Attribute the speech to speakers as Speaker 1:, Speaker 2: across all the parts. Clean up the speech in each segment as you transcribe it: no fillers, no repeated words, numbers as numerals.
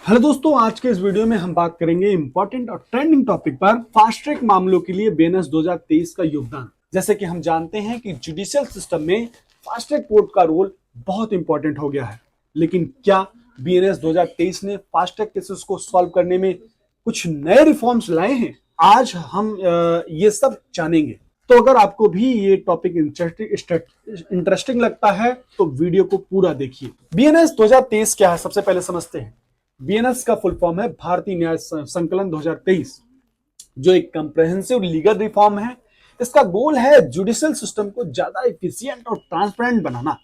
Speaker 1: Hello दोस्तों, आज के इस वीडियो में हम बात करेंगे इंपॉर्टेंट और ट्रेंडिंग टॉपिक पर फास्ट ट्रैक मामलों के लिए बीएनएस 2023 का योगदान। जैसे कि हम जानते हैं कि जुडिशियल सिस्टम में फास्ट ट्रैक कोर्ट का रोल बहुत इंपॉर्टेंट हो गया है, लेकिन क्या बीएनएस 2023 ने फास्ट ट्रैक केसेस को सॉल्व करने में कुछ नए रिफॉर्म्स लाए हैं? आज हम ये सब जानेंगे। तो अगर आपको भी ये टॉपिक इंटरेस्टिंग लगता है तो वीडियो को पूरा देखिए। बीएनएस 2023 क्या है, सबसे पहले समझते हैं। बीएनएस का फुल फॉर्म है भारतीय न्याय संकलन 2023, जो एक कंप्रेहेंसिव लीगल रिफॉर्म है। इसका गोल है जुडिशियल सिस्टम को ज्यादा एफिशिएंट और ट्रांसपेरेंट बनाना।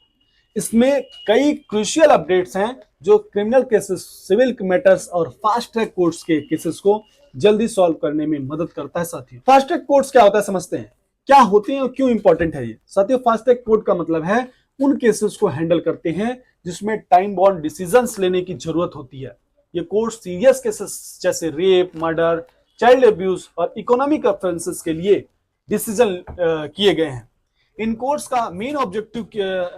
Speaker 1: इसमें कई क्रूशियल अपडेट्स हैं जो क्रिमिनल केसेस, सिविल मैटर्स और फास्ट ट्रैक कोर्ट्स के केसेस को जल्दी सॉल्व करने में मदद करता है। साथियों, फास्ट ट्रैक कोर्ट्स क्या होता है समझते हैं। क्या होते हैं और क्यों इंपॉर्टेंट है ये? साथियों, फास्ट ट्रैक कोर्ट का मतलब है उन केसेस को हैंडल करते हैं जिसमें टाइम बाउंड डिसीजंस लेने की जरूरत होती है। ये कोर्ट सीरियस केसेस जैसे रेप, मर्डर, चाइल्ड अब्यूज और इकोनॉमिक ऑफेंसेस के लिए डिसीजन किए गए हैं। इन कोर्ट्स का मेन ऑब्जेक्टिव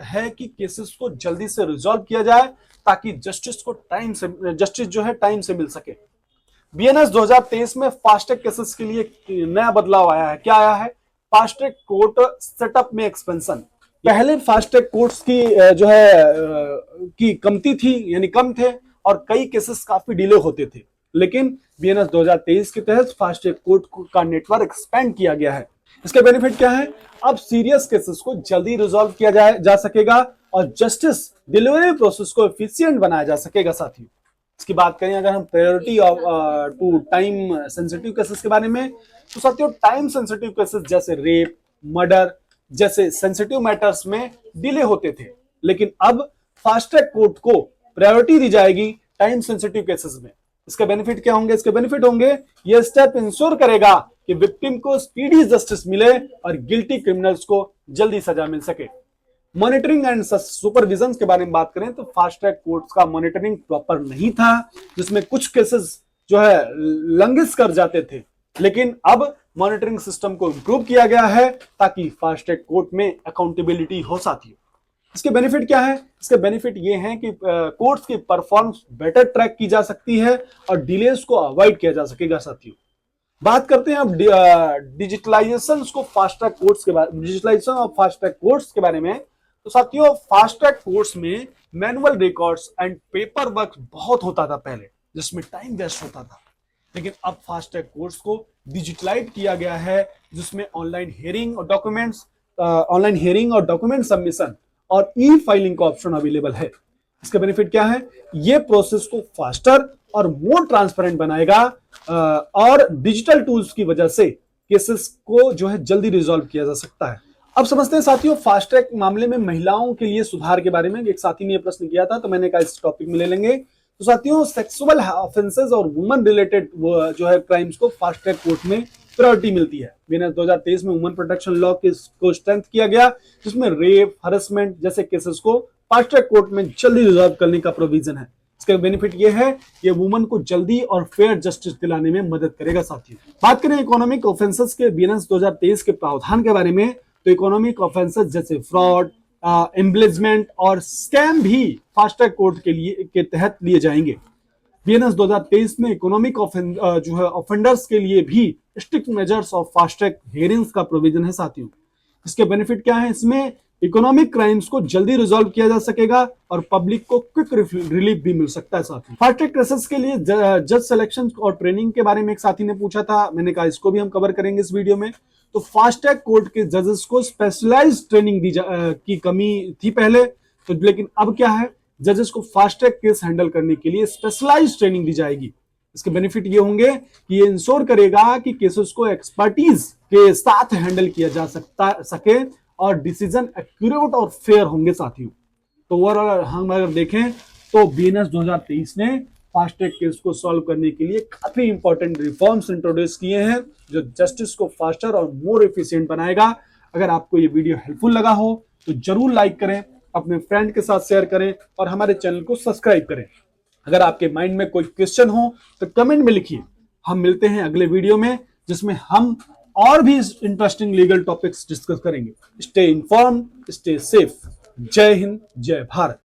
Speaker 1: है कि केसेस को जल्दी से रिजॉल्व किया जाए ताकि जस्टिस जो है टाइम से मिल सके। बीएनएस 2023 में फास्ट ट्रैक केसेस के लिए नया बदलाव आया है। क्या आया है? फास्ट ट्रैक कोर्ट सेटअप में एक्सपेंशन। पहले फास्ट ट्रैक कोर्ट्स की जो है की कमती थी, यानी कम थे और कई केसेस काफी डिले होते थे। लेकिन बीएनएस 2023 के तहत फास्ट ट्रैक कोर्ट का नेटवर्क एक्सपेंड किया गया है। इसके बेनिफिट क्या है? अब सीरियस केसेस को जल्दी रिजॉल्व किया जा सकेगा और जस्टिस डिलीवरी प्रोसेस को एफिशिएंट बनाया जा सकेगा। साथियों, इसकी बात करें अगर हम priority of to time sensitive cases के बारे में, तो साथियों टाइम सेंसिटिव केसेस जैसे रेप, मर्डर जैसे सेंसिटिव मैटर्स में डिले होते थे, लेकिन अब फास्ट ट्रैक कोर्ट को प्रायोरिटी दी जाएगी टाइम सेंसिटिव केसेस में। इसके बेनिफिट क्या होंगे? इसके बेनिफिट होंगे, यह स्टेप इंश्योर करेगा कि विक्टिम को स्पीडी जस्टिस मिले और गिल्टी क्रिमिनल्स को जल्दी सजा मिल सके। मॉनिटरिंग एंड सुपरविजन के बारे में बात करें तो फास्ट ट्रैक कोर्ट्स का मॉनिटरिंग प्रॉपर नहीं था, जिसमें कुछ केसेस जो है लंघित कर जाते थे। लेकिन अब मॉनिटरिंग सिस्टम को इंप्रूव किया गया है ताकि फास्ट ट्रैक कोर्ट में अकाउंटेबिलिटी हो। साथियों, इसके बेनिफिट क्या है? इसके बेनिफिट ये हैं कि कोर्ट्स की परफॉर्मेंस बेटर ट्रैक की जा सकती है और डिलेस को अवॉइड किया जा सकेगा। साथियों, बात करते हैं अब डिजिटलाइजेशन को फास्ट ट्रैक कोर्ट्स के बारे में, digitalisation of fast track courts के बारे में। तो साथियों, फास्ट ट्रैक कोर्ट्स में manual records and paper work बहुत होता था पहले, जिसमें टाइम वेस्ट होता था। लेकिन अब फास्ट ट्रैक कोर्ट्स को डिजिटलाइज किया गया है, जिसमें ऑनलाइन हियरिंग और डॉक्यूमेंट सबमिशन और ई फाइलिंग का ऑप्शन अवेलेबल है। इसका बेनिफिट क्या है? ये प्रोसेस को फास्टर और मोर ट्रांसपेरेंट बनाएगा और डिजिटल टूल्स की वजह से केसेस को जो है जल्दी रिजॉल्व किया जा सकता है। अब समझते हैं साथियों, फास्ट ट्रैक मामले में महिलाओं के लिए सुधार के बारे में। एक साथी ने यह प्रश्न किया था, तो मैंने कहा इस टॉपिक में ले लेंगे। तो साथियों, सेक्सुअल ऑफेंसेस और वुमन रिलेटेड जो है क्राइम्स को फास्ट ट्रैक कोर्ट में प्रायोरिटी मिलती है। बीएनएस 2023 में वुमन प्रोटेक्शन लॉ को स्ट्रेंथ किया गया, जिसमें रेप, हरेसमेंट जैसे केसेस को फास्ट ट्रैक कोर्ट में जल्दी रिजॉल्व करने का प्रोविजन है। इसका बेनिफिट ये है, ये वुमन को जल्दी और फेयर जस्टिस दिलाने में मदद करेगा। साथियों, बात करें इकोनॉमिक ऑफेंसेस के बीएनएस 2023 के प्रावधान के बारे में, तो इकोनॉमिक ऑफेंसेस जैसे फ्रॉड, एम्बेजमेंट और स्कैम भी फास्ट ट्रैक कोर्ट के तहत लिए जाएंगे। बीएनएस 2023 में इकोनॉमिक जो है ऑफेंडर्स के लिए भी strict measures of fast track hearings का प्रोविजन है। साथियों, इसके बेनिफिट क्या है? इसमें इकोनॉमिक क्राइम्स को जल्दी रिजॉल्व किया जा सकेगा और पब्लिक को क्विक रिलीफ भी मिल सकता है। साथियों, फास्ट ट्रैक केसेस के लिए जज सिलेक्शन और ट्रेनिंग के बारे में एक साथी ने पूछा था, मैंने कहा इसको भी हम कवर करेंगे इस वीडियो में। तो फास्ट ट्रैक कोर्ट के जजेस को स्पेशलाइज्ड ट्रेनिंग की कमी थी पहले, तो लेकिन अब क्या है, जजेस को फास्ट ट्रैक केस हैंडल करने के लिए स्पेशलाइज्ड ट्रेनिंग दी जाएगी। इसके बेनिफिट ये होंगे कि ये इंश्योर करेगा कि केसेस को एक्सपर्टीज के साथ हैंडल किया जा सके और डिसीजन एक्यूरेट और फेयर होंगे। साथियों, तो ओवरऑल हम अगर देखें तो बीएनएस 2023 ने फास्ट ट्रैक केस को सॉल्व करने के लिए काफी इंपॉर्टेंट रिफॉर्म्स इंट्रोड्यूस किए हैं, जो जस्टिस को फास्टर और मोर एफिशिएंट बनाएगा। अगर आपको ये वीडियो हेल्पफुल लगा हो तो जरूर लाइक करें, अपने फ्रेंड के साथ शेयर करें और हमारे चैनल को सब्सक्राइब करें। अगर आपके माइंड में कोई क्वेश्चन हो तो कमेंट में लिखिए। हम मिलते हैं अगले वीडियो में, जिसमें हम और भी इंटरेस्टिंग लीगल टॉपिक्स डिस्कस करेंगे। Stay informed, stay safe. जय हिंद, जय भारत।